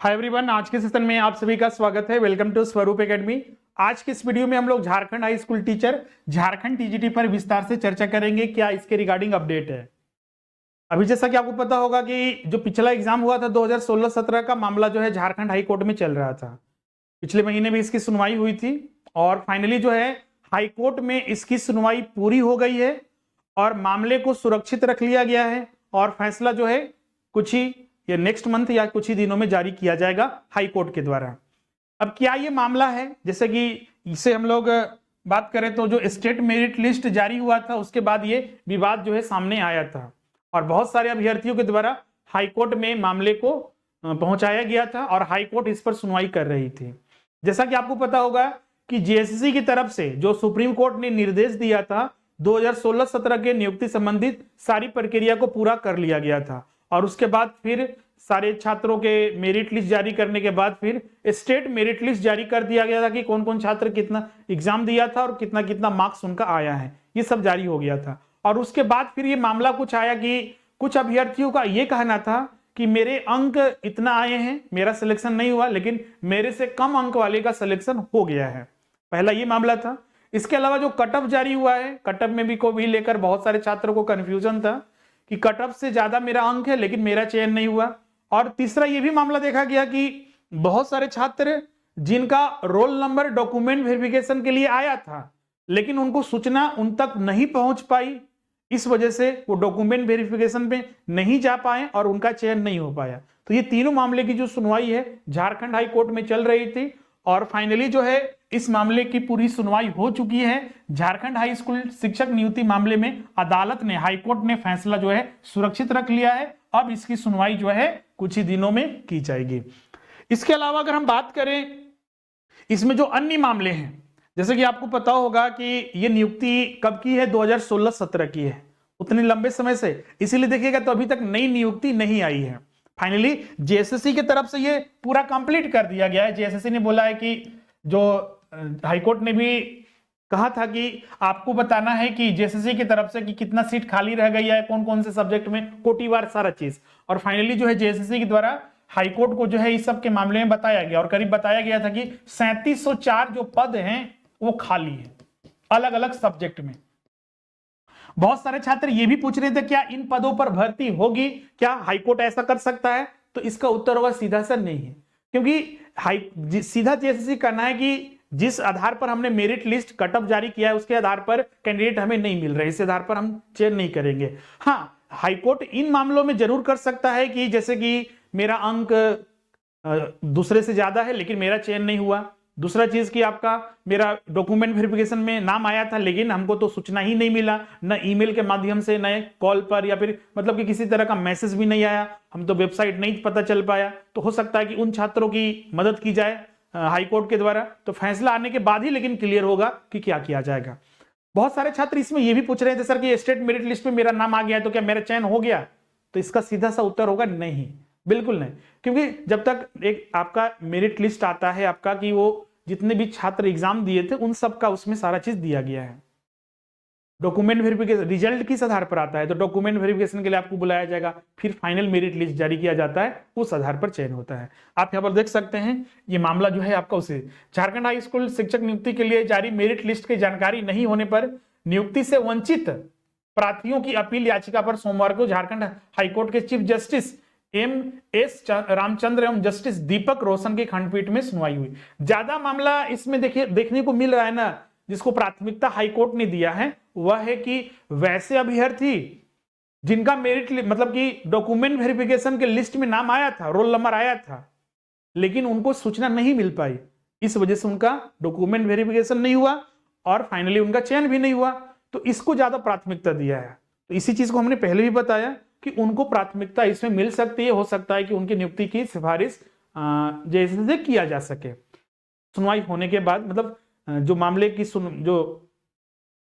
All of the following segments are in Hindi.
हाय एवरीवन, आज के सेशन में आप सभी का स्वागत है। वेलकम टू स्वरूप एकेडमी। आज के इस वीडियो में हम लोग Jharkhand high school teacher Jharkhand TGT पर विस्तार से चर्चा करेंगे। क्या इसके रिगार्डिंग अपडेट है। अभी जैसा कि आपको पता होगा कि जो पिछला एग्जाम हुआ था 2016-17 का मामला जो है झारखंड हाई कोर्ट में चल रहा था। पिछले महीने भी इसकी सुनवाई हुई थी और फाइनली जो है हाई कोर्ट में इसकी सुनवाई पूरी हो गई है और मामले को सुरक्षित रख लिया गया है और फैसला जो है कुछ ही या नेक्स्ट मंथ या कुछ ही दिनों में जारी किया जाएगा हाई कोर्ट के द्वारा। अब क्या ये मामला है, जैसे कि इसे हम लोग बात करें तो जो स्टेट मेरिट लिस्ट जारी हुआ था उसके बाद ये विवाद जो है सामने आया था और बहुत सारे अभ्यर्थियों के द्वारा हाई कोर्ट में मामले को पहुंचाया गया था और हाई कोर्ट इस पर सुनवाई कर रही थी। जैसा कि आपको पता होगा कि जेएसएससी की तरफ से जो सुप्रीम कोर्ट ने निर्देश दिया था 2016-17 के नियुक्ति संबंधित सारी प्रक्रिया को पूरा कर लिया गया था और उसके बाद फिर सारे छात्रों के मेरिट लिस्ट जारी करने के बाद फिर स्टेट मेरिट लिस्ट जारी कर दिया गया था कि कौन कौन छात्र कितना एग्जाम दिया था और कितना कितना मार्क्स उनका आया है, ये सब जारी हो गया था। और उसके बाद फिर ये मामला कुछ आया कि कुछ अभ्यर्थियों का ये कहना था कि मेरे अंक इतना आए हैं, मेरा सिलेक्शन नहीं हुआ, लेकिन मेरे से कम अंक वाले का सिलेक्शन हो गया है। पहला ये मामला था। इसके अलावा जो कट ऑफ जारी हुआ है, कट ऑफ में भी को भी लेकर बहुत सारे छात्रों को कंफ्यूजन था कि कट ऑफ से ज्यादा मेरा अंक है लेकिन मेरा चयन नहीं हुआ। और तीसरा ये भी मामला देखा गया कि बहुत सारे छात्र जिनका रोल नंबर डॉक्यूमेंट वेरिफिकेशन के लिए आया था लेकिन उनको सूचना उन तक नहीं पहुंच पाई, इस वजह से वो डॉक्यूमेंट वेरिफिकेशन पे नहीं जा पाए और उनका चयन नहीं हो पाया। तो ये तीनों मामले की जो सुनवाई है झारखंड हाई कोर्ट में चल रही थी और फाइनली जो है इस मामले की पूरी सुनवाई हो चुकी है। झारखंड हाई स्कूल शिक्षक नियुक्ति मामले में अदालत ने, हाई कोर्ट ने फैसला जो है सुरक्षित रख लिया है। अब इसकी सुनवाई जो है कुछ ही दिनों में की जाएगी। इसके अलावा अगर हम बात करें इसमें जो अन्य मामले हैं, जैसे कि आपको पता होगा कि ये नियुक्ति कब की है, 2016-17 की है, उतने लंबे समय से, इसीलिए देखिएगा तो अभी तक नई नियुक्ति नहीं आई है। फाइनली जेएसएससी की तरफ से ये पूरा कंप्लीट कर दिया गया है। जेएसएससी ने बोला है कि जो हाईकोर्ट ने भी कहा था कि आपको बताना है कि जेएसएससी की तरफ से कि कितना सीट खाली रह गई है, कौन कौन से सब्जेक्ट में, कोटिवार सारा चीज। और फाइनली जो है जेएसएससी के द्वारा हाईकोर्ट को जो है इस सब के मामले में बताया गया और करीब बताया गया था कि 3704 जो पद हैं वो खाली है अलग अलग सब्जेक्ट में। बहुत सारे छात्र ये भी पूछ रहे थे क्या इन पदों पर भर्ती होगी, क्या हाईकोर्ट ऐसा कर सकता है? तो इसका उत्तर होगा सीधा सा नहीं है, क्योंकि सीधा जेएसएससी कहना है कि जिस आधार पर हमने मेरिट लिस्ट कट ऑफ जारी किया है उसके आधार पर कैंडिडेट हमें नहीं मिल रहे, इस आधार पर हम चयन नहीं करेंगे। हाँ, हाईकोर्ट इन मामलों में जरूर कर सकता है कि जैसे कि मेरा अंक दूसरे से ज्यादा है लेकिन मेरा चयन नहीं हुआ, दूसरा चीज कि आपका मेरा डॉक्यूमेंट वेरिफिकेशन में नाम आया था लेकिन हमको तो सूचना ही नहीं मिला, न ईमेल के माध्यम से, न कॉल पर, या फिर मतलब कि किसी तरह का मैसेज भी नहीं आया, हम तो वेबसाइट नहीं पता चल पाया। तो हो सकता है कि उन छात्रों की मदद की जाए हाईकोर्ट के द्वारा, तो फैसला आने के बाद ही लेकिन क्लियर होगा कि क्या किया जाएगा। बहुत सारे छात्र इसमें यह भी पूछ रहे थे सर कि स्टेट मेरिट लिस्ट में मेरा नाम आ गया है तो क्या मेरा चयन हो गया? तो इसका सीधा सा उत्तर होगा नहीं, बिल्कुल नहीं, क्योंकि जब तक एक आपका मेरिट लिस्ट आता है आपका कि वो जितने भी छात्र एग्जाम दिए थे उन सब का उसमें सारा चीज दिया गया है। डॉक्यूमेंट वेरिफिकेशन रिजल्ट किस आधार पर आता है, तो डॉक्यूमेंट वेरिफिकेशन के लिए आपको बुलाया जाएगा, फिर फाइनल मेरिट लिस्ट जारी किया जाता है, उस आधार पर चयन होता है। आप यहाँ पर देख सकते हैं ये मामला जो है आपका उसे झारखंड हाई स्कूल शिक्षक नियुक्ति के लिए जारी मेरिट लिस्ट की जानकारी नहीं होने पर नियुक्ति से वंचित प्रार्थियों की अपील याचिका पर सोमवार को झारखंड हाईकोर्ट के चीफ जस्टिस एम.एस. रामचंद्र एवं जस्टिस दीपक रोशन की खंडपीठ में सुनवाई हुई। ज्यादा मामला इसमें देखने को मिल रहा है ना, जिसको प्राथमिकता हाईकोर्ट ने दिया है वह है कि वैसे अभ्यर्थी जिनका मेरिट मतलब कि डॉक्यूमेंट वेरिफिकेशन के लिस्ट में नाम आया था, रोल नंबर आया था, लेकिन उनको सूचना नहीं मिल पाई, इस वजह से उनका डॉक्यूमेंट वेरिफिकेशन नहीं हुआ और फाइनली उनका चयन भी नहीं हुआ, तो इसको ज्यादा प्राथमिकता दिया है। तो इसी चीज को हमने पहले भी बताया कि उनको प्राथमिकता इसमें मिल सकती है, हो सकता है कि उनकी नियुक्ति की सिफारिश जैसे किया जा सके। सुनवाई होने के बाद मतलब जो मामले की जो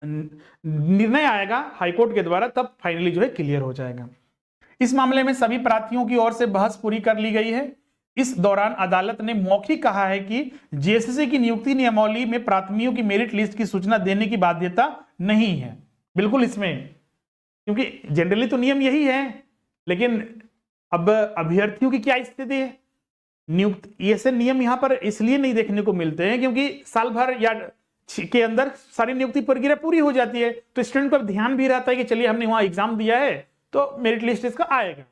निर्णय आएगा हाईकोर्ट के द्वारा तब फाइनली जो है क्लियर हो जाएगा। इस मामले में सभी प्रार्थियों की ओर से बहस पूरी कर ली गई है। इस दौरान अदालत ने मौखिक कहा है कि जेएसएससी की नियुक्ति नियमावली में प्राथमियों की मेरिट लिस्ट की सूचना देने की बाध्यता नहीं है, बिल्कुल इसमें, क्योंकि जनरली तो नियम यही है, लेकिन अब अभ्यर्थियों की क्या स्थिति है, नियुक्त, ऐसे नियम यहाँ पर इसलिए नहीं देखने को मिलते हैं क्योंकि साल भर या के अंदर सारी नियुक्ति प्रक्रिया पूरी हो जाती है, तो स्टूडेंट को ध्यान भी रहता है कि चलिए हमने वहां एग्जाम दिया है तो मेरिट लिस्ट इसका आएगा।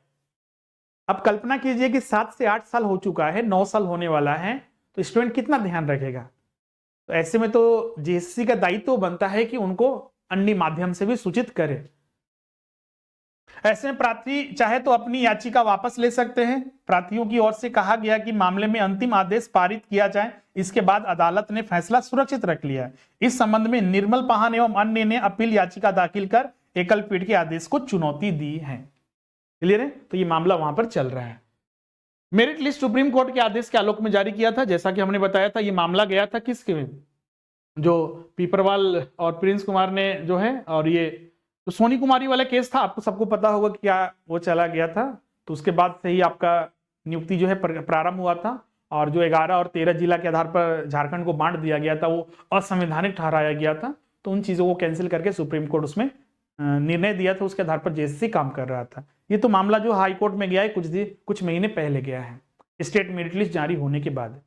अब कल्पना कीजिए कि 7 से 8 साल हो चुका है, 9 साल होने वाला है, तो स्टूडेंट कितना ध्यान रखेगा। तो ऐसे में तो जेएसएससी का दायित्व तो बनता है कि उनको अन्य माध्यम से भी सूचित करे। ऐसे में प्रार्थी चाहे तो अपनी याचिका वापस ले सकते हैं। प्रार्थियों की ओर से कहा गया कि मामले में अंतिम आदेश पारित किया जाए, इसके बाद अदालत ने फैसला सुरक्षित रख लिया। इस संबंध में निर्मल पाहन एवं अन्य ने अपील याचिका दाखिल कर एकल पीठ के आदेश को चुनौती दी है। क्लियर है, तो ये मामला वहां पर चल रहा है। मेरिट लिस्ट सुप्रीम कोर्ट के आदेश के आलोक में जारी किया था, जैसा कि हमने बताया था। ये मामला गया था किसके में, जो पीपरवाल और प्रिंस कुमार ने जो है, और ये तो सोनी कुमारी वाला केस था, आपको सबको पता होगा कि क्या वो चला गया था। तो उसके बाद से ही आपका नियुक्ति जो है प्रारंभ हुआ था, और जो 11 और 13 जिला के आधार पर झारखंड को बांट दिया गया था वो असंवैधानिक ठहराया गया था। तो उन चीजों को कैंसिल करके सुप्रीम कोर्ट उसमें निर्णय दिया था, उसके आधार पर जेएसएससी काम कर रहा था। ये तो मामला जो हाई कोर्ट में गया है कुछ महीने पहले गया है, स्टेट मेरिट लिस्ट जारी होने के बाद।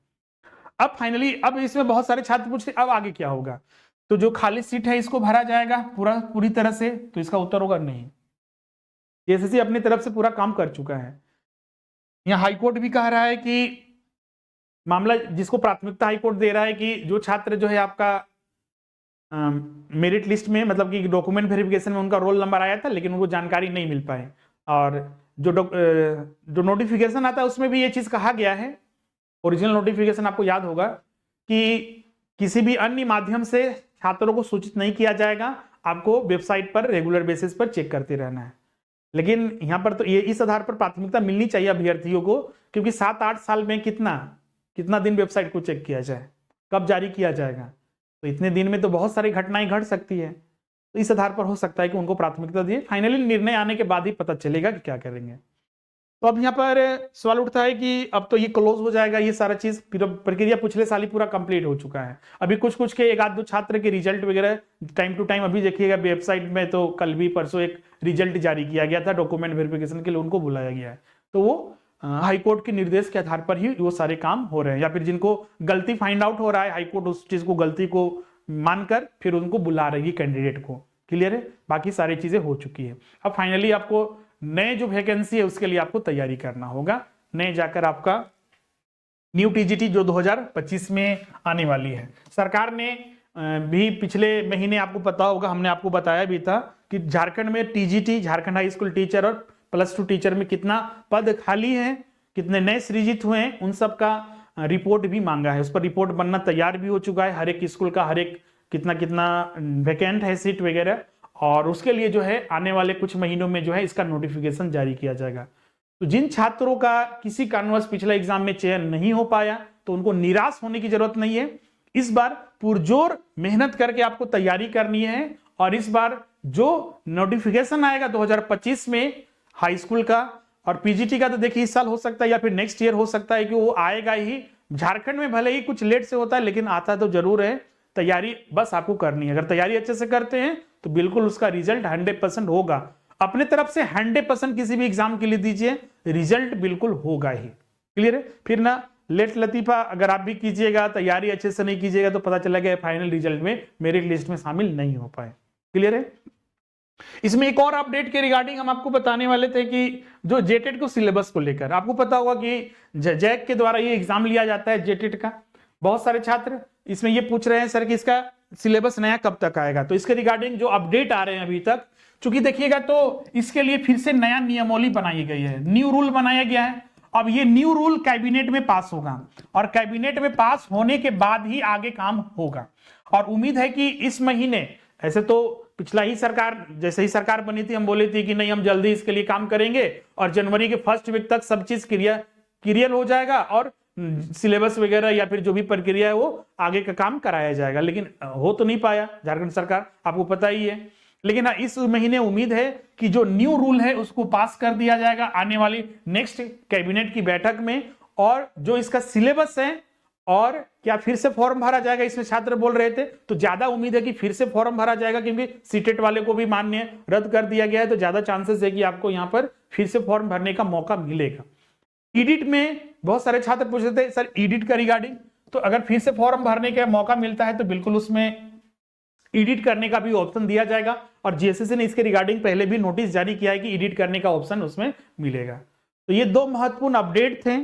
अब फाइनली अब इसमें बहुत सारे छात्र पूछते अब आगे क्या होगा, तो जो खाली सीट है इसको भरा जाएगा पूरी तरह से, तो इसका उत्तर होगा नहीं। जेएसएससी अपनी तरफ से पूरा काम कर चुका है। यहाँ हाईकोर्ट भी कह रहा है कि मामला जिसको प्राथमिकता हाईकोर्ट दे रहा है कि जो छात्र जो है आपका मेरिट लिस्ट में, मतलब कि डॉक्यूमेंट वेरिफिकेशन में उनका रोल नंबर आया था लेकिन उनको जानकारी नहीं मिल पाए, और जो नोटिफिकेशन आता है उसमें भी ये चीज कहा गया है। ओरिजिनल नोटिफिकेशन आपको याद होगा कि किसी भी अन्य माध्यम से छात्रों को सूचित नहीं किया जाएगा, आपको वेबसाइट पर रेगुलर बेसिस पर चेक करते रहना है। लेकिन यहाँ पर तो ये इस आधार पर प्राथमिकता मिलनी चाहिए अभ्यर्थियों को, क्योंकि 7-8 साल में कितना दिन वेबसाइट को चेक किया जाए, कब जारी किया जाएगा, तो इतने दिन में तो बहुत सारी घटनाएं घट सकती है। तो इस आधार पर हो सकता है कि उनको प्राथमिकता दिए, फाइनली निर्णय आने के बाद ही पता चलेगा कि क्या करेंगे। तो अब यहाँ पर सवाल उठता है कि अब तो ये क्लोज हो जाएगा, ये सारा चीज प्रक्रिया पिछले साल ही पूरा कंप्लीट हो चुका है। अभी कुछ के 1-2 छात्र के रिजल्ट वगैरह टाइम टू टाइम अभी देखिएगा वेबसाइट में, तो कल भी परसों एक रिजल्ट जारी किया गया था डॉक्यूमेंट वेरिफिकेशन के लिए, उनको बुलाया गया है। तो वो हाईकोर्ट के निर्देश के आधार पर ही वो सारे काम हो रहे हैं, या फिर जिनको गलती फाइंड आउट हो रहा है हाईकोर्ट उस चीज को गलती को मानकर फिर उनको बुला रही है कैंडिडेट को। क्लियर है, बाकी सारी चीजें हो चुकी है। अब फाइनली आपको नए जो वैकेंसी है उसके लिए आपको तैयारी करना होगा, नए जाकर आपका न्यू टीजीटी जो 2025 में आने वाली है। सरकार ने भी पिछले महीने आपको पता होगा, हमने आपको बताया भी था कि झारखंड में TGT Jharkhand high school teacher और +2 टीचर में कितना पद खाली है, कितने नए सृजित हुए हैं, उन सब का रिपोर्ट भी मांगा है। उस पर रिपोर्ट बनना तैयार भी हो चुका है, हर एक स्कूल का हर एक कितना वैकेंट है सीट वगैरह, और उसके लिए जो है आने वाले कुछ महीनों में जो है इसका नोटिफिकेशन जारी किया जाएगा। तो जिन छात्रों का किसी कारणवश पिछला एग्जाम में चयन नहीं हो पाया तो उनको निराश होने की जरूरत नहीं है। इस बार पुरजोर मेहनत करके आपको तैयारी करनी है, और इस बार जो नोटिफिकेशन आएगा 2025 में हाई स्कूल का और पीजीटी का, तो देखिए इस साल हो सकता है या फिर नेक्स्ट ईयर हो सकता है कि वो आएगा ही। झारखंड में भले ही कुछ लेट से होता है लेकिन आता तो जरूर है। तैयारी बस आपको करनी है, अगर तैयारी अच्छे से करते हैं तो बिल्कुल उसका रिजल्ट 100% होगा। अपने तरफ से 100% किसी भी एग्जाम के लिए दीजिए, रिजल्ट बिल्कुल होगा ही। क्लियर है, फिर ना लेट लतीफा अगर आप भी कीजिएगा, तैयारी अच्छे से नहीं कीजिएगा तो पता चला गया फाइनल रिजल्ट में मेरिट लिस्ट में शामिल नहीं हो पाए। क्लियर है, इसमें एक और अपडेट के रिगार्डिंग हम आपको बताने वाले थे कि जो जेटेट को सिलेबस को लेकर, आपको पता होगा कि जैक के द्वारा ये एग्जाम लिया जाता है जेटेट का। बहुत सारे छात्र इसमें ये पूछ रहे हैं सर कि इसका सिलेबस नया कब तक आएगा, तो इसके रिगार्डिंग जो अपडेट आ रहे हैं अभी तक, चूंकि देखिएगा तो इसके लिए फिर से नया नियमावली बनाई गई है, न्यू रूल बनाया गया है। अब ये न्यू रूल कैबिनेट में पास होगा, और कैबिनेट में पास होने के बाद ही आगे काम होगा। और उम्मीद है कि इस महीने, ऐसे तो पिछला ही सरकार जैसे ही सरकार बनी थी हम बोले थे कि नहीं हम जल्दी इसके लिए काम करेंगे और जनवरी के फर्स्ट वीक तक सब चीज क्लियर हो जाएगा और सिलेबस वगैरह या फिर जो भी प्रक्रिया है वो आगे का काम कराया जाएगा, लेकिन हो तो नहीं पाया झारखंड सरकार, आपको पता ही है। लेकिन इस महीने उम्मीद है कि जो न्यू रूल है उसको पास कर दिया जाएगा आने वाली नेक्स्ट कैबिनेट की बैठक में, और जो इसका सिलेबस है और क्या फिर से फॉर्म भरा जाएगा, इसमें छात्र बोल रहे थे, तो ज्यादा उम्मीद है कि फिर से फॉर्म भरा जाएगा, क्योंकि सीटेट वाले को भी मान्य रद्द कर दिया गया है, तो ज्यादा चांसेस है कि आपको यहां पर फिर से फॉर्म भरने का मौका मिलेगा। ईडिट में बहुत सारे छात्र पूछ रहे थे सर एडिट का रिगार्डिंग, तो अगर फिर से फॉर्म भरने का मौका मिलता है तो बिल्कुल उसमें एडिट करने का भी ऑप्शन दिया जाएगा, और जीएसएससी ने इसके रिगार्डिंग पहले भी नोटिस जारी किया है कि एडिट करने का ऑप्शन उसमें मिलेगा। तो ये दो महत्वपूर्ण अपडेट थे।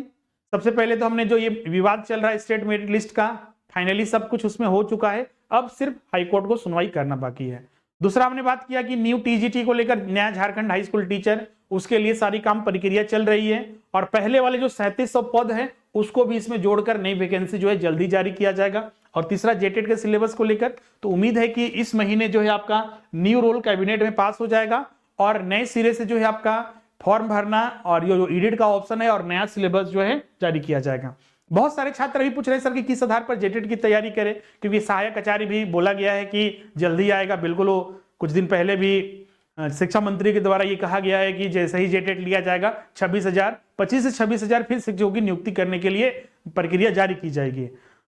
सबसे पहले तो हमने जो ये विवाद चल रहा है स्टेट मेरिट लिस्ट का, फाइनली सब कुछ उसमें हो चुका है, अब सिर्फ हाईकोर्ट को सुनवाई करना बाकी है। दूसरा हमने बात किया कि न्यू टीजीटी को लेकर नया झारखंड हाई स्कूल टीचर, उसके लिए सारी काम प्रक्रिया चल रही है, और पहले वाले जो 3700 पद है उसको भी इसमें जोड़कर नई वैकेंसी जो है जल्दी जारी किया जाएगा। और तीसरा जेटेट के सिलेबस को लेकर तो उम्मीद है कि इस महीने जो है आपका न्यू रूल कैबिनेट में पास हो जाएगा, और नए सिरे से जो है आपका फॉर्म भरना और जो एडिट का ऑप्शन है और नया सिलेबस जो है जारी किया जाएगा। बहुत सारे छात्र भी पूछ रहे हैं सर कि किस आधार पर जेटेट की तैयारी करें, क्योंकि सहायक आचार्य भी बोला गया है कि जल्दी आएगा। बिल्कुल, वो कुछ दिन पहले भी शिक्षा मंत्री के द्वारा ये कहा गया है कि जैसे ही जेटेट लिया जाएगा 25 से 26,000 फिर शिक्षकों की नियुक्ति करने के लिए प्रक्रिया जारी की जाएगी।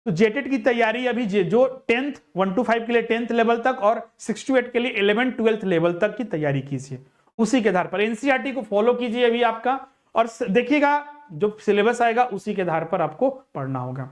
तो जेटेट की तैयारी अभी जो 10th 1 to 5 के लिए 10th लेवल तक और 6 to 8 के लिए 11th 12th लेवल तक की तैयारी कीजिए, उसी के आधार पर एनसीईआरटी को फॉलो कीजिए अभी आपका, और देखिएगा जो सिलेबस आएगा उसी के आधार पर आपको पढ़ना होगा।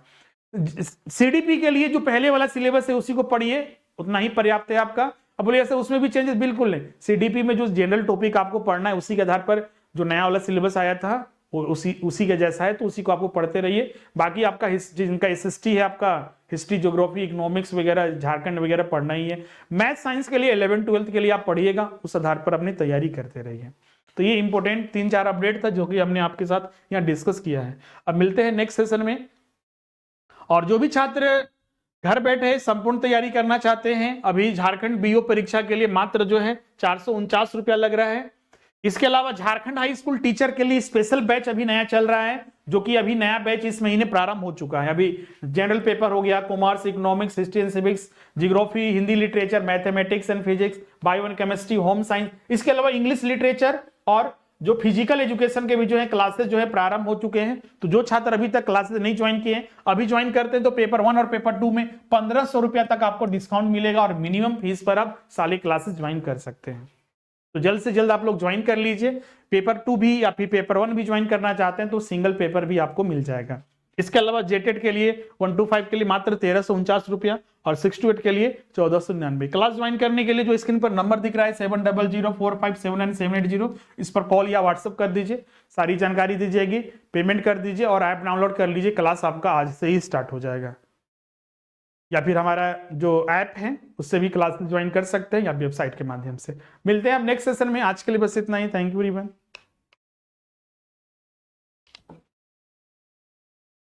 सीडीपी के लिए जो पहले वाला सिलेबस है उसी को पढ़िए, उतना ही पर्याप्त है आपका। अब बोलिए सर उसमें भी चेंजेस, बिल्कुल नहीं, सीडीपी में जो जनरल टॉपिक आपको पढ़ना है उसी के आधार पर जो नया वाला सिलेबस आया था वो उसी के जैसा है, तो उसी को आपको पढ़ते रहिए। बाकी आपका जिनका एसएसटी है, आपका हिस्ट्री, ज्योग्राफी, इकोनॉमिक्स वगैरह, झारखंड वगैरह पढ़ना ही है। मैथ साइंस के लिए 11th 12th के लिए आप पढ़िएगा, उस आधार पर अपनी तैयारी करते रहिए। तो ये इंपॉर्टेंट 3-4 अपडेट था जो कि हमने आपके साथ यहाँ डिस्कस किया है। अब मिलते हैं नेक्स्ट सेशन में, और जो भी छात्र घर बैठे संपूर्ण तैयारी करना चाहते हैं, अभी झारखंड बीओ परीक्षा के लिए मात्र जो है 449 रुपया लग रहा है। इसके अलावा झारखंड हाई स्कूल टीचर के लिए स्पेशल बैच अभी नया चल रहा है, जो कि अभी नया बैच इस महीने प्रारंभ हो चुका है। अभी जनरल पेपर हो गया, commerce, economics, history and civics, geography, Hindi literature, mathematics and physics, bio and chemistry, home science, इसके अलावा इंग्लिश लिटरेचर और जो फिजिकल एजुकेशन के भी जो है क्लासेस जो है प्रारंभ हो चुके हैं। तो जो छात्र अभी तक क्लासेस नहीं ज्वाइन किए हैं, अभी ज्वाइन करते हैं तो पेपर 1 और पेपर 2 में 1500 रुपया तक आपको डिस्काउंट मिलेगा, और मिनिमम फीस पर आप सारी क्लासेस ज्वाइन कर सकते हैं। तो जल्द से जल्द आप लोग ज्वाइन कर लीजिए। पेपर 2 भी या फिर पेपर 1 भी ज्वाइन करना चाहते हैं तो सिंगल पेपर भी आपको मिल जाएगा। इसके अलावा जेटेट के लिए 1 to 5 के लिए मात्र 1349 रुपया, और 6 to 8 के लिए 1499। क्लास ज्वाइन करने के लिए जो स्क्रीन पर नंबर दिख रहा है 7004579780, इस पर कॉल या व्हाट्सएप कर दीजिए, सारी जानकारी दी जाएगी, पेमेंट कर दीजिए और ऐप डाउनलोड कर लीजिए। क्लास आपका आज से ही स्टार्ट हो जाएगा, या फिर हमारा जो ऐप है उससे भी क्लास ज्वाइन कर सकते हैं या वेबसाइट के माध्यम से। मिलते हैं अब नेक्स्ट सेशन में, आज के लिए बस इतना ही। Thank you everyone.